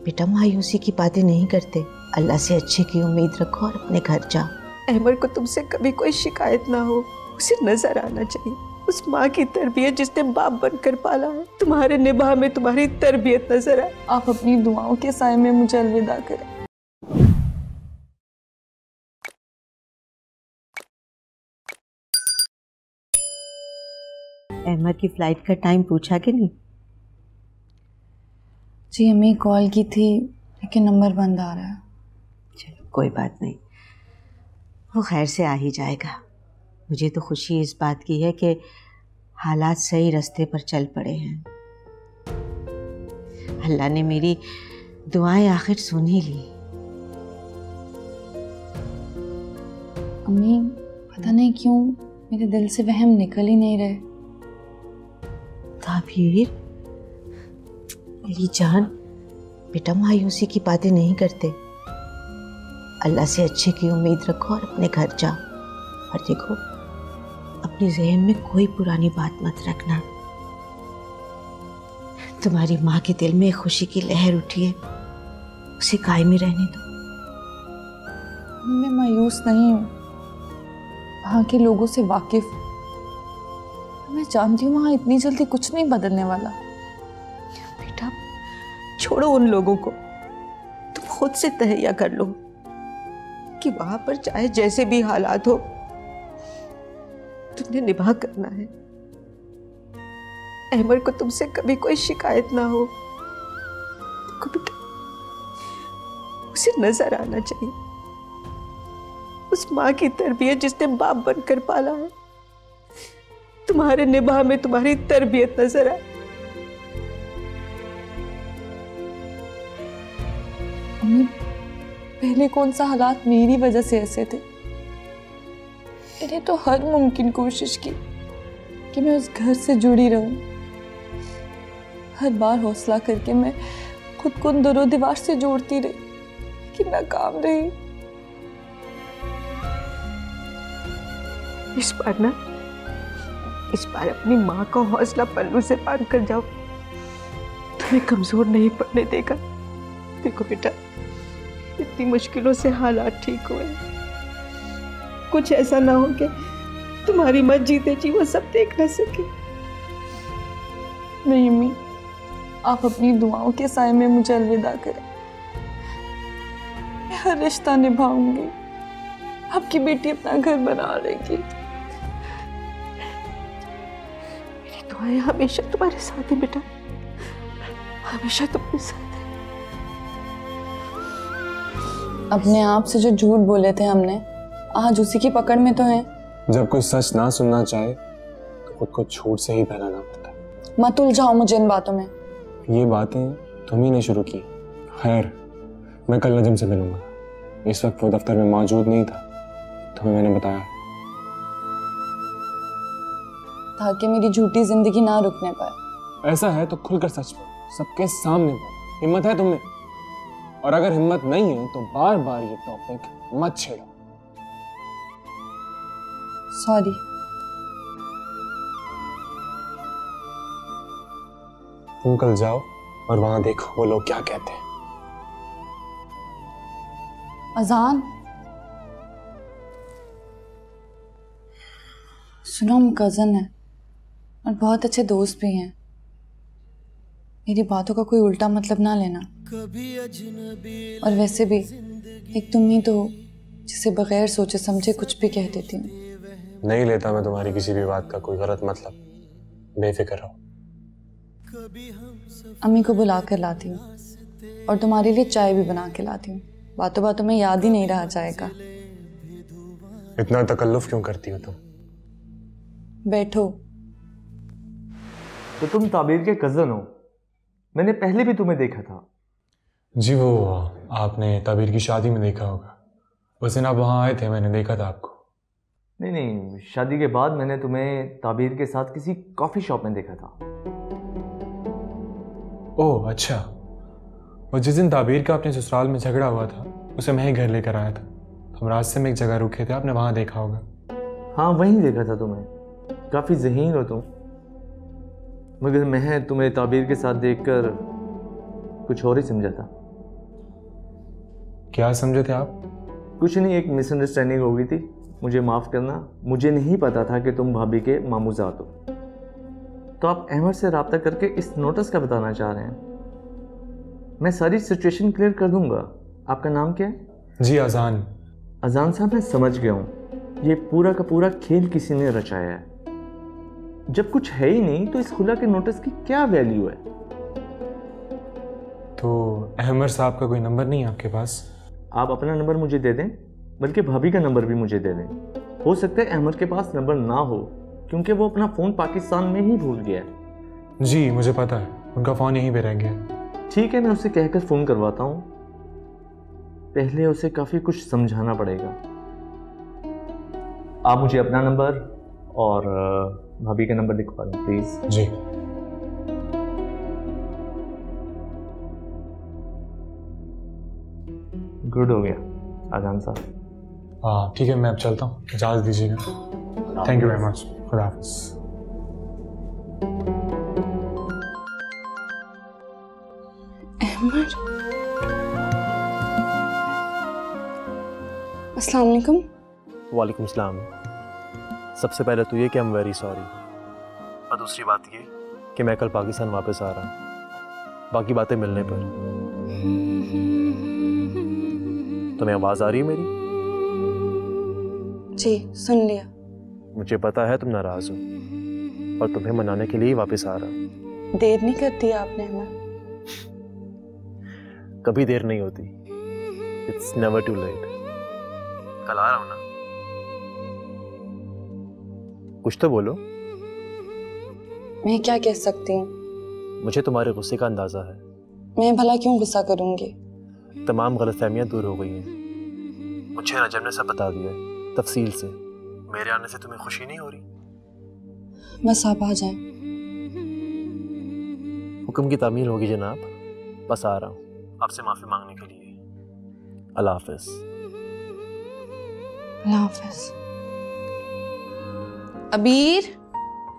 बेटा मायूसी की बातें नहीं करते, अल्लाह से अच्छे की उम्मीद रखो और अपने घर जाओ। अहमद को तुमसे कभी कोई शिकायत ना हो, उसे नजर आना चाहिए उस माँ की तरबियत जिसने बाप बनकर पाला है। तुम्हारे निबाह में तुम्हारी तरबियत नजर आए। आप अपनी दुआओं के साए में मुझे अलविदा करें। अहमद की फ्लाइट का टाइम पूछा कि नहीं? जी अम्मी कॉल की थी लेकिन नंबर बंद आ रहा है। चलो कोई बात नहीं, वो खैर से आ ही जाएगा। मुझे तो खुशी इस बात की है कि हालात सही रास्ते पर चल पड़े हैं। अल्लाह ने मेरी दुआएं आखिर सुन ही ली। अम्मी पता नहीं क्यों मेरे दिल से वहम निकल ही नहीं रहे। ताबीर, मेरी जान, बेटा मायूसी की बातें नहीं करते, अल्लाह से अच्छे की उम्मीद रखो और अपने घर जाओ। और देखो, अपने ज़हन में कोई पुरानी बात मत रखना। तुम्हारी माँ के दिल में खुशी की लहर उठी है, उसे कायम रहने दो। मैं मायूस नहीं हूँ, वहाँ के लोगों से वाकिफ, मैं जानती हूँ वहाँ इतनी जल्दी कुछ नहीं बदलने वाला। बेटा छोड़ो उन लोगों को, तुम खुद से तहैया कर लो कि वहां पर चाहे जैसे भी हालात हो तुमने निभा करना है। अहमद को तुमसे कभी कोई शिकायत ना हो। देखो बेटा, उसे नजर आना चाहिए उस माँ की तरबियत जिसने बाप बनकर पाला है। तुम्हारे निबाह में तुम्हारी तरबियत नजर आए। अम्मी पहले कौन सा हालात मेरी वजह से ऐसे थे। मैंने तो हर मुमकिन कोशिश की कि मैं उस घर से जुड़ी रहूं। हर बार हौसला करके मैं खुद को दरो दीवार से जोड़ती रही कि नाकाम रही। इस बार अपनी माँ का हौसला पल्लू से बांध कर जाओ, तुम्हें कमजोर नहीं पड़ने देगा। देखो बेटा, इतनी मुश्किलों से हालात ठीक हुए, कुछ ऐसा ना हो कि तुम्हारी माँ जीते जी वो सब देख ना सके। नहीं अम्मी, आप अपनी दुआओं के साए में मुझे अलविदा करें। मैं हर रिश्ता निभाऊंगी, आपकी बेटी अपना घर बना लेगी। मेरी दुआएं हमेशा तुम्हारे साथ है बेटा, हमेशा तुम्हारे साथ है। अपने आप से जो झूठ बोले थे हमने, आज उसी की पकड़ में तो हैं। जब कोई सच ना सुनना चाहे तो खुद को झूठ से ही पहचानना पड़ता है। मत उलझाओ मुझे इन बातों में। ये बातें तुम ही ने शुरू की। खैर, मैं कल नजम से मिलूंगा। इस वक्त वो दफ्तर में मौजूद नहीं था, तुम्हें मैंने बताया ताकि मेरी झूठी जिंदगी ना रुकने पाए। ऐसा है तो खुलकर सच बोलो, सबके सामने बोलो। हिम्मत है तुम्हें? और अगर हिम्मत नहीं है तो बार बार ये टॉपिक मत छेड़ो। सॉरी। तुम कल जाओ और वहां देखो वो लोग क्या कहते हैं। अजान, सुनो, हम कजन हैं और बहुत अच्छे दोस्त भी हैं। मेरी बातों का कोई उल्टा मतलब ना लेना। और वैसे भी एक तुम ही तो जिसे बगैर सोचे समझे कुछ भी कह देती हूँ। नहीं लेता मैं तुम्हारी किसी भी बात का कोई गलत मतलब, बेफिक्र रहो। अम्मी को बुला कर लाती हूँ और तुम्हारे लिए चाय भी बना के लाती हूँ। बातों बातों में याद ही नहीं रहा जाएगा। इतना तकल्लुफ क्यों करती हो तुम? बैठो। तो तुम ताबीर के कज़न हो, मैंने पहले भी तुम्हें देखा था। जी, वो आपने ताबीर की शादी में देखा होगा। उस दिन आप वहाँ आए थे, मैंने देखा था आपको। नहीं, शादी के बाद मैंने तुम्हें ताबीर के साथ किसी कॉफ़ी शॉप में देखा था। ओह अच्छा, और जिस दिन ताबीर का अपने ससुराल में झगड़ा हुआ था उसे मैं ही घर लेकर आया था। हम रास्ते में एक जगह रुके थे, आपने वहाँ देखा होगा। हाँ, वहीं देखा था तुम्हें। काफ़ी ज़हीन हो तुम, मगर मैं तुम्हें ताबीर के साथ देखकर कुछ और ही समझा था। क्या समझे थे आप? कुछ नहीं, एक मिसअंडरस्टैंडिंग हो गई थी, मुझे माफ़ करना। मुझे नहीं पता था कि तुम भाभी के मामूजात हो। तो आप अहमद से रब्ता करके इस नोटिस का बताना चाह रहे हैं? मैं सारी सिचुएशन क्लियर कर दूंगा। आपका नाम क्या है? जी अजान। अजान साहब, मैं समझ गया हूँ, ये पूरा का पूरा खेल किसी ने रचाया है। जब कुछ है ही नहीं तो इस खुला के नोटिस की क्या वैल्यू है? तो अहमद साहब का कोई नंबर नहीं है आपके पास? आप अपना नंबर मुझे दे दें, बल्कि भाभी का नंबर भी मुझे दे दें। हो सकता है अहमद के पास नंबर ना हो, क्योंकि वो अपना फ़ोन पाकिस्तान में ही भूल गया है। जी मुझे पता है, उनका फ़ोन यहीं पे रह गया। ठीक है, मैं उसे कहकर फ़ोन करवाता हूँ। पहले उसे काफ़ी कुछ समझाना पड़ेगा। आप मुझे अपना नंबर और भाभी का नंबर लिखवा दें प्लीज़। जी। गुड हो गया आजान साहब। हाँ ठीक है, मैं अब चलता हूँ, इजाज़त दीजिएगा। Thank you very much. खुदा हाफिज़। अहमद, अस्सलाम वालेकुम। वालेकुम सलाम। सबसे पहले तो ये कि आई एम वेरी सॉरी, और दूसरी बात ये कि मैं कल पाकिस्तान वापस आ रहा हूँ। बाकी बातें मिलने पर। तुम्हें आवाज़ आ रही है मेरी? जी सुन लिया। मुझे पता है तुम नाराज़ हो, और तुम्हें मनाने के लिए ही वापस आ रहा हूँ। देर नहीं करती आपने अहमद? कभी देर नहीं होती। It's never too late. कल आ रहा हूँ ना, कुछ तो बोलो। मैं क्या कह सकती हूँ? मुझे तुम्हारे गुस्से का अंदाज़ा है। मैं भला क्यों गुस्सा करूँगी? तमाम गलतफहमियां दूर हो गई हैं। मुझे रजब ने सब बता दिया है तफसील से। मेरे आने से तुम्हें खुशी नहीं हो रही? बस आप आ जाएं। हुक्म की तामील होगी जनाब। बस आ रहा हूँ आपसे माफ़ी मांगने के लिए। अल्लाह हाफ़िज़। अल्लाह हाफ़िज़। अबीर,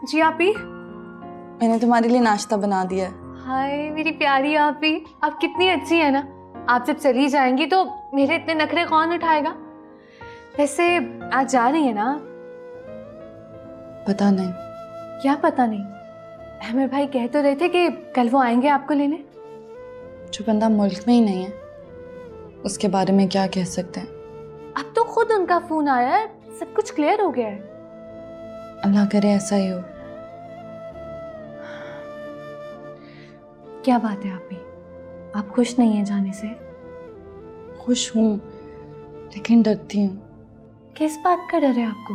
जी आपी। मैंने तुम्हारे लिए नाश्ता बना दिया है। हाय मेरी प्यारी आपी, आप कितनी अच्छी है ना। आप जब चली जाएंगी तो मेरे इतने नखरे कौन उठाएगा? वैसे आज जा रही है ना? पता नहीं। क्या पता नहीं? अहमद भाई कह तो रहे थे कि कल वो आएंगे आपको लेने। जो बंदा मुल्क में ही नहीं है उसके बारे में क्या कह सकते हैं? अब तो खुद उनका फोन आया है, सब कुछ क्लियर हो गया है। अल्लाह करे ऐसा ही हो। क्या बात है आपी, आप खुश नहीं हैं जाने से? खुश हूँ लेकिन डरती हूँ। किस बात का डर है आपको?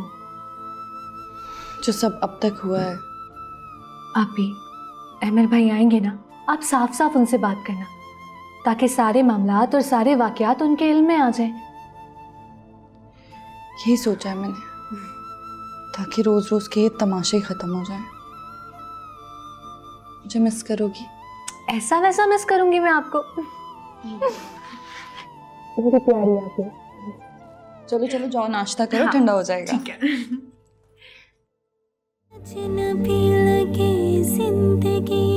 जो सब अब तक हुआ है। आपी, अहमद भाई आएंगे ना, आप साफ साफ उनसे बात करना, ताकि सारे मामलात और सारे वाकयात उनके इल्म में आ जाएं। यही सोचा है मैंने, ताकि रोज रोज के ये तमाशे ही खत्म हो जाएं। मुझे मिस करोगी? ऐसा वैसा मिस करूंगी मैं आपको। मेरी प्यारी आपी। चलो चलो जाओ नाश्ता करो, हाँ, ठंडा हो जाएगा। ठीक है। अजनबी लगे जिंदगी